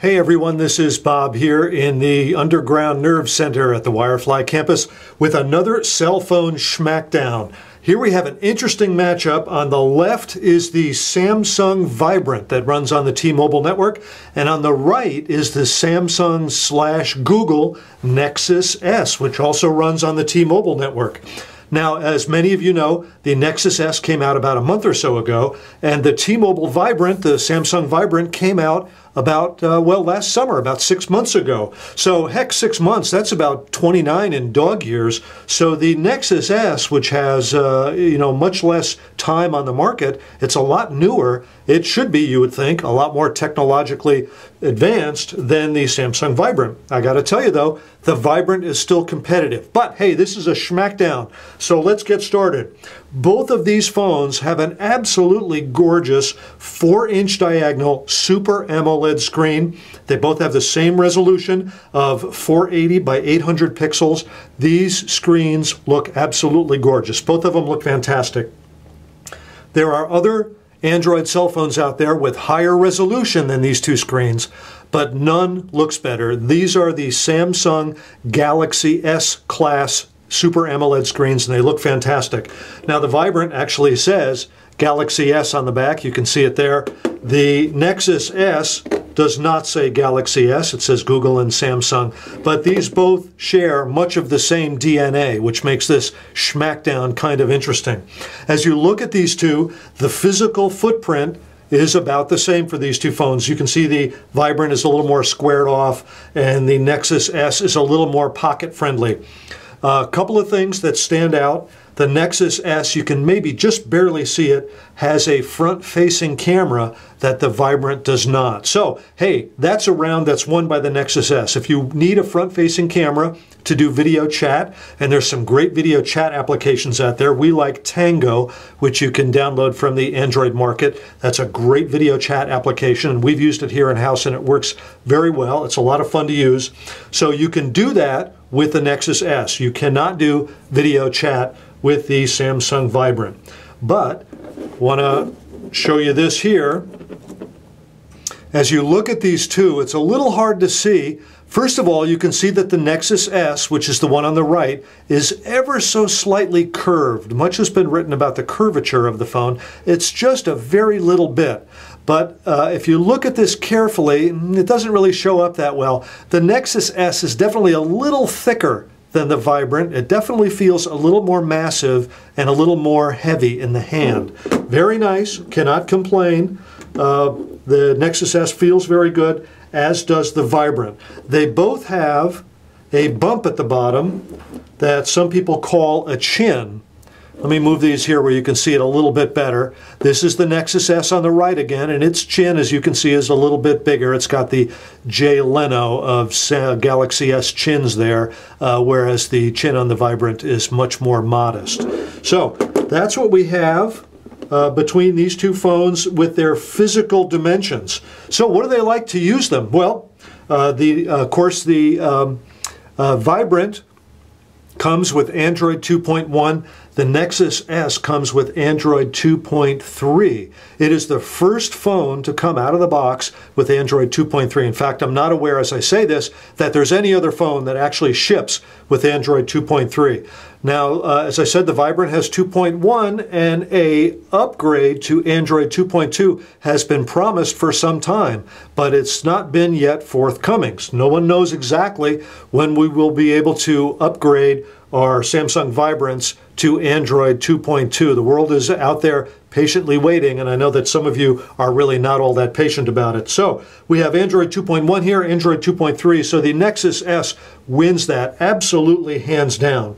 Hey everyone, this is Bob here in the Underground Nerve Center at the Wirefly campus with another cell phone Schmackdown. Here we have an interesting matchup. On the left is the Samsung Vibrant that runs on the T-Mobile network, and on the right is the Samsung/Google Nexus S, which also runs on the T-Mobile network. Now, as many of you know, the Nexus S came out about a month or so ago, and the T-Mobile Vibrant, the Samsung Vibrant, came out about, last summer, about 6 months ago. So, heck, 6 months, that's about 29 in dog years. So the Nexus S, which has, much less time on the market, it's a lot newer. It should be, you would think, a lot more technologically advanced than the Samsung Vibrant. I got to tell you, though, the Vibrant is still competitive. But, hey, this is a Schmackdown, so let's get started. Both of these phones have an absolutely gorgeous 4-inch diagonal Super AMOLED screen. They both have the same resolution of 480 by 800 pixels. These screens look absolutely gorgeous. Both of them look fantastic. There are other Android cell phones out there with higher resolution than these two screens, but none looks better. These are the Samsung Galaxy S class Super AMOLED screens, and they look fantastic. Now, the Vibrant actually says Galaxy S on the back. You can see it there. The Nexus S does not say Galaxy S. It says Google and Samsung. But these both share much of the same DNA, which makes this Schmackdown kind of interesting. As you look at these two, the physical footprint is about the same for these two phones. You can see the Vibrant is a little more squared off, and the Nexus S is a little more pocket friendly. A couple of things that stand out. The Nexus S, you can maybe just barely see it, has a front-facing camera that the Vibrant does not. So, hey, that's a round that's won by the Nexus S. If you need a front-facing camera to do video chat, and there's some great video chat applications out there. We like Tango, which you can download from the Android market. That's a great video chat application, and we've used it here in-house, and it works very well. It's a lot of fun to use. So you can do that with the Nexus S. You cannot do video chat with the Samsung Vibrant. But want to show you this here. As you look at these two, it's a little hard to see. First of all, you can see that the Nexus S, which is the one on the right, is ever so slightly curved. Much has been written about the curvature of the phone. It's just a very little bit. But if you look at this carefully, it doesn't really show up that well. The Nexus S is definitely a little thicker than the Vibrant. It definitely feels a little more massive and a little more heavy in the hand. Very nice, cannot complain. The Nexus S feels very good, as does the Vibrant. They both have a bump at the bottom that some people call a chin. Let me move these here where you can see it a little bit better. This is the Nexus S on the right again, and its chin, as you can see, is a little bit bigger. It's got the Jay Leno of Galaxy S chins there, whereas the chin on the Vibrant is much more modest. So that's what we have between these two phones with their physical dimensions. So what do they like to use them? Well, of course, the Vibrant comes with Android 2.1. The Nexus S comes with Android 2.3. It is the first phone to come out of the box with Android 2.3. In fact, I'm not aware, as I say this, that there's any other phone that actually ships with Android 2.3. Now, as I said, the Vibrant has 2.1, and an upgrade to Android 2.2 has been promised for some time, but it's not been yet forthcoming. So no one knows exactly when we will be able to upgrade our Samsung Vibrants to Android 2.2. The world is out there patiently waiting, and I know that some of you are really not all that patient about it. So we have Android 2.1 here, Android 2.3, so the Nexus S wins that absolutely hands down.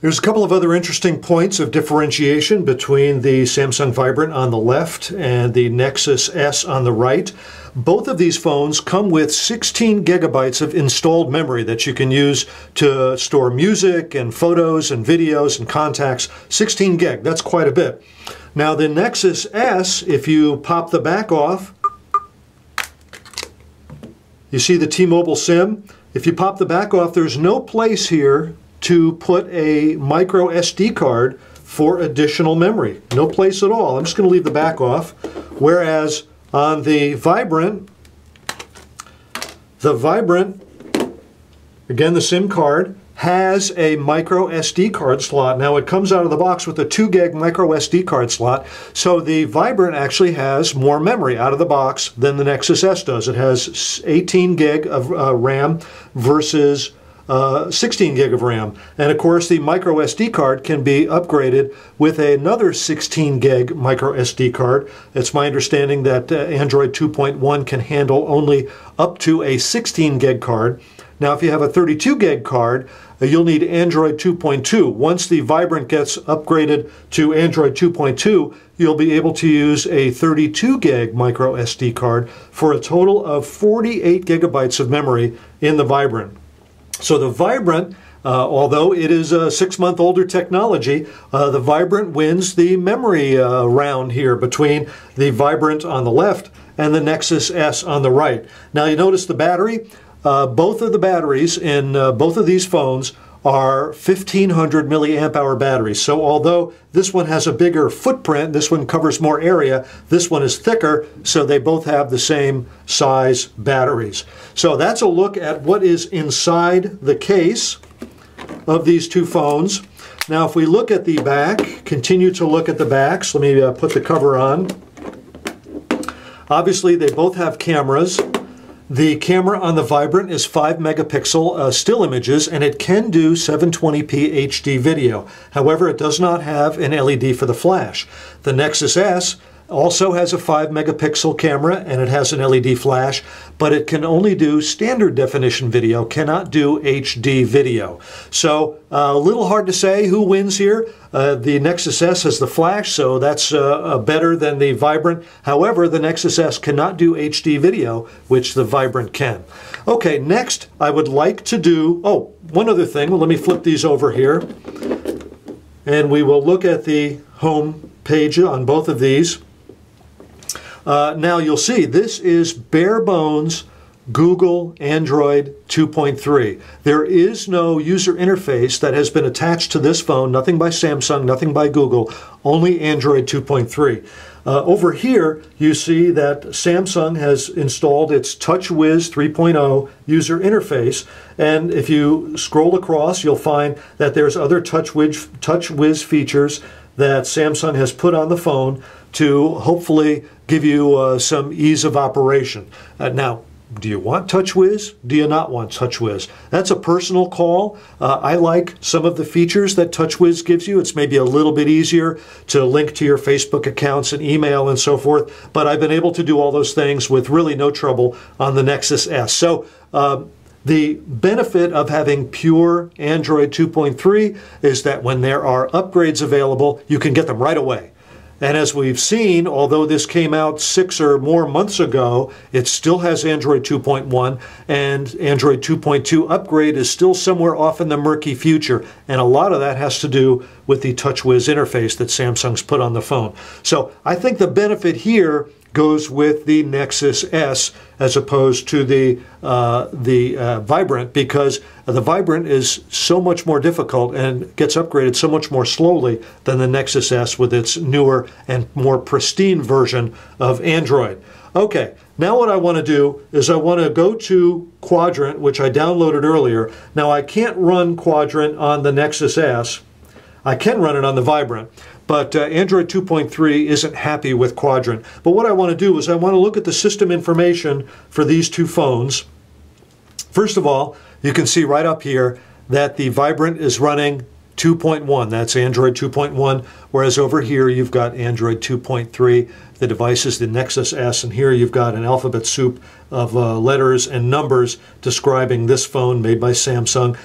There's a couple of other interesting points of differentiation between the Samsung Vibrant on the left and the Nexus S on the right. Both of these phones come with 16 gigabytes of installed memory that you can use to store music and photos and videos and contacts. 16 gig, that's quite a bit. Now the Nexus S, if you pop the back off, you see the T-Mobile SIM. If you pop the back off, there's no place here to put a micro SD card for additional memory. No place at all. I'm just going to leave the back off. Whereas on the Vibrant, The Vibrant, again the SIM card, has a micro SD card slot. Now it comes out of the box with a 2 gig micro SD card slot, so the Vibrant actually has more memory out of the box than the Nexus S does. It has 18 gig of RAM versus 16 gig of RAM. And of course the micro SD card can be upgraded with another 16 gig micro SD card. It's my understanding that Android 2.1 can handle only up to a 16 gig card. Now if you have a 32 gig card, you'll need Android 2.2. Once the Vibrant gets upgraded to Android 2.2, you'll be able to use a 32 gig micro SD card for a total of 48 gigabytes of memory in the Vibrant. So the Vibrant, although it is a 6-month-older technology, the Vibrant wins the memory round here between the Vibrant on the left and the Nexus S on the right. Now you notice the battery. Both of the batteries in both of these phones are 1500 milliamp hour batteries. So although this one has a bigger footprint, this one covers more area, this one is thicker, so they both have the same size batteries. So that's a look at what is inside the case of these two phones. Now if we look at the back, continue to look at the backs, let me put the cover on. Obviously they both have cameras. The camera on the Vibrant is 5 megapixel still images, and it can do 720p HD video. However, it does not have an LED for the flash. The Nexus S also has a 5 megapixel camera and it has an LED flash, but it can only do standard definition video, cannot do HD video. So a little hard to say who wins here. The Nexus S has the flash, so that's better than the Vibrant. However, the Nexus S cannot do HD video, which the Vibrant can. Okay, next I would like to do, one other thing. Well, let me flip these over here, and we will look at the home page on both of these. Now you'll see this is bare bones Google Android 2.3. There is no user interface that has been attached to this phone, nothing by Samsung, nothing by Google, only Android 2.3. Over here you see that Samsung has installed its TouchWiz 3.0 user interface, and if you scroll across you'll find that there's other TouchWiz features that Samsung has put on the phone to hopefully give you some ease of operation. Now, do you want TouchWiz? Do you not want TouchWiz? That's a personal call. I like some of the features that TouchWiz gives you. It's maybe a little bit easier to link to your Facebook accounts and email and so forth, but I've been able to do all those things with really no trouble on the Nexus S. So the benefit of having pure Android 2.3 is that when there are upgrades available, you can get them right away. And as we've seen, although this came out 6 or more months ago, it still has Android 2.1, and Android 2.2 upgrade is still somewhere off in the murky future. And a lot of that has to do with the TouchWiz interface that Samsung's put on the phone. So I think the benefit here goes with the Nexus S as opposed to the Vibrant, because the Vibrant is so much more difficult and gets upgraded so much more slowly than the Nexus S with its newer and more pristine version of Android. Okay, now what I want to do is I want to go to Quadrant, which I downloaded earlier. Now I can't run Quadrant on the Nexus S. I can run it on the Vibrant, but Android 2.3 isn't happy with Quadrant. But what I want to do is I want to look at the system information for these two phones. First of all, you can see right up here that the Vibrant is running 2.1. That's Android 2.1, whereas over here you've got Android 2.3. The device is the Nexus S, and here you've got an alphabet soup of letters and numbers describing this phone made by Samsung.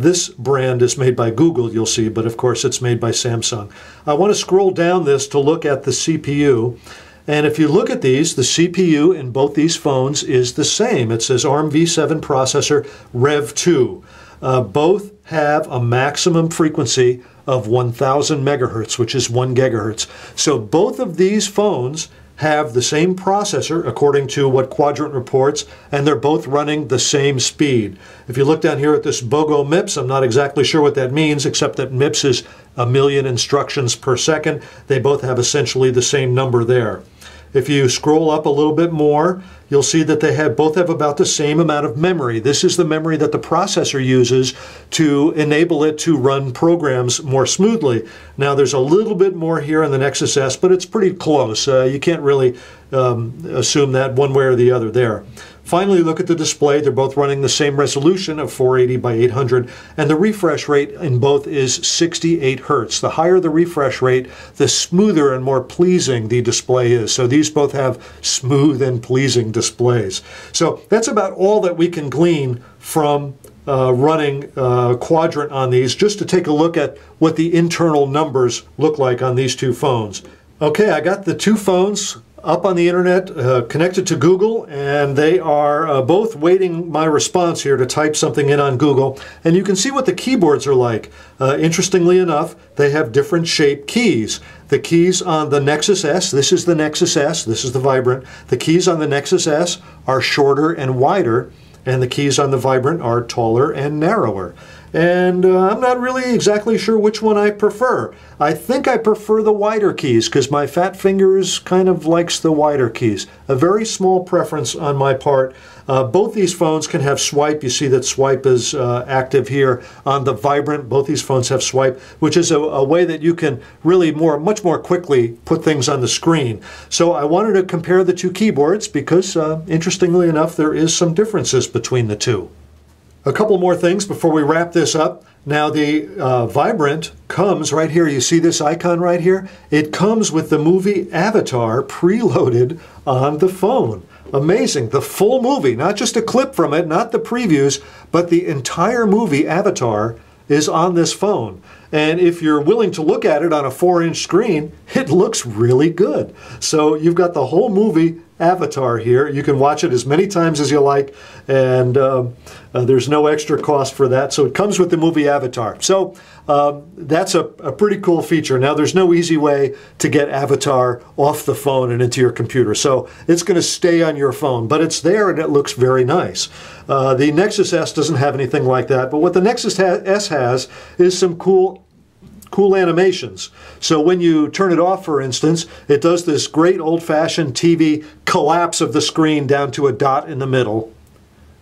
This brand is made by Google, you'll see, but of course it's made by Samsung. I want to scroll down this to look at the CPU. And if you look at these, the CPU in both these phones is the same. It says ARM v7 processor Rev 2. Both have a maximum frequency of 1000 megahertz, which is 1 gigahertz. So both of these phones have the same processor, according to what Quadrant reports, and they're both running the same speed. If you look down here at this BOGO MIPS, I'm not exactly sure what that means, except that MIPS is 1,000,000 instructions per second. They both have essentially the same number there. If you scroll up a little bit more, you'll see that they both have about the same amount of memory. This is the memory that the processor uses to enable it to run programs more smoothly. Now there's a little bit more here in the Nexus S, but it's pretty close. You can't really assume that one way or the other there. Finally, look at the display. They're both running the same resolution of 480 by 800, and the refresh rate in both is 68 Hertz. The higher the refresh rate, the smoother and more pleasing the display is. So these both have smooth and pleasing displays. So that's about all that we can glean from running Quadrant on these, just to take a look at what the internal numbers look like on these two phones. Okay, I got the two phones up on the internet, connected to Google, and they are both waiting my response here to type something in on Google. And you can see what the keyboards are like. Interestingly enough, they have different shaped keys. The keys on the Nexus S, this is the Nexus S, this is the Vibrant. The keys on the Nexus S are shorter and wider, and the keys on the Vibrant are taller and narrower. And I'm not really exactly sure which one I prefer. I think I prefer the wider keys because my fat fingers kind of likes the wider keys. A very small preference on my part. Both these phones can have swipe. You see that swipe is active here on the Vibrant. Both these phones have swipe, which is a way that you can really much more quickly put things on the screen. So I wanted to compare the two keyboards because, interestingly enough, there is some differences between the two. A couple more things before we wrap this up. Now the Vibrant comes right here. You see this icon right here? It comes with the movie Avatar preloaded on the phone. Amazing. The full movie, not just a clip from it, not the previews, but the entire movie Avatar is on this phone. And if you're willing to look at it on a 4-inch screen, it looks really good. So you've got the whole movie Avatar here. You can watch it as many times as you like, and there's no extra cost for that. So it comes with the movie Avatar. So that's a pretty cool feature. Now there's no easy way to get Avatar off the phone and into your computer. So it's going to stay on your phone, but it's there and it looks very nice. The Nexus S doesn't have anything like that, but what the Nexus S has is some cool animations. So when you turn it off, for instance, it does this great old-fashioned TV collapse of the screen down to a dot in the middle,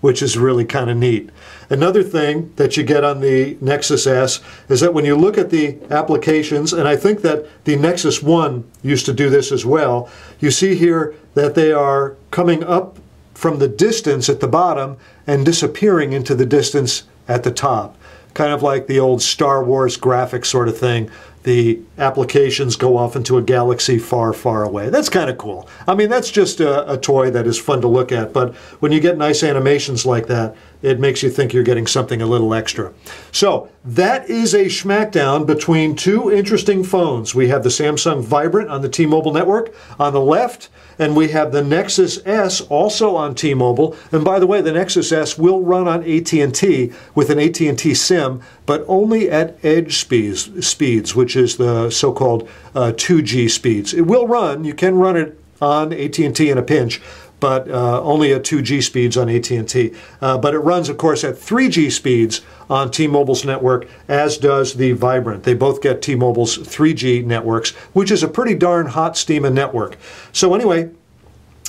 which is really kind of neat. Another thing that you get on the Nexus S is that when you look at the applications, and I think that the Nexus 1 used to do this as well, you see here that they are coming up from the distance at the bottom and disappearing into the distance at the top. Kind of like the old Star Wars graphic sort of thing. The applications go off into a galaxy far, far away. That's kind of cool. I mean, that's just a toy that is fun to look at, but when you get nice animations like that, it makes you think you're getting something a little extra. So that is a Schmackdown between two interesting phones. We have the Samsung Vibrant on the T-Mobile network on the left, and we have the Nexus S also on T-Mobile. And by the way, the Nexus S will run on AT&T with an AT&T SIM, but only at edge speeds, which is the so-called 2G speeds. It will run. You can run it on AT&T in a pinch, but only at 2G speeds on AT&T. But it runs, of course, at 3G speeds on T-Mobile's network, as does the Vibrant. They both get T-Mobile's 3G networks, which is a pretty darn hot steaming network. So anyway,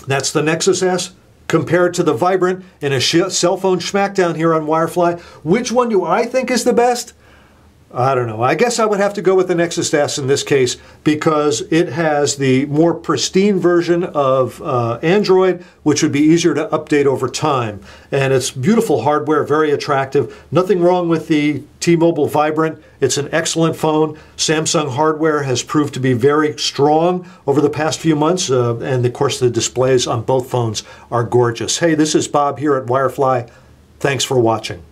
that's the Nexus S compared to the Vibrant in a cell phone Schmackdown here on Wirefly. Which one do I think is the best? I don't know. I guess I would have to go with the Nexus S in this case because it has the more pristine version of Android, which would be easier to update over time. And it's beautiful hardware, very attractive. Nothing wrong with the T-Mobile Vibrant. It's an excellent phone. Samsung hardware has proved to be very strong over the past few months. And of course, the displays on both phones are gorgeous. Hey, this is Bob here at Wirefly. Thanks for watching.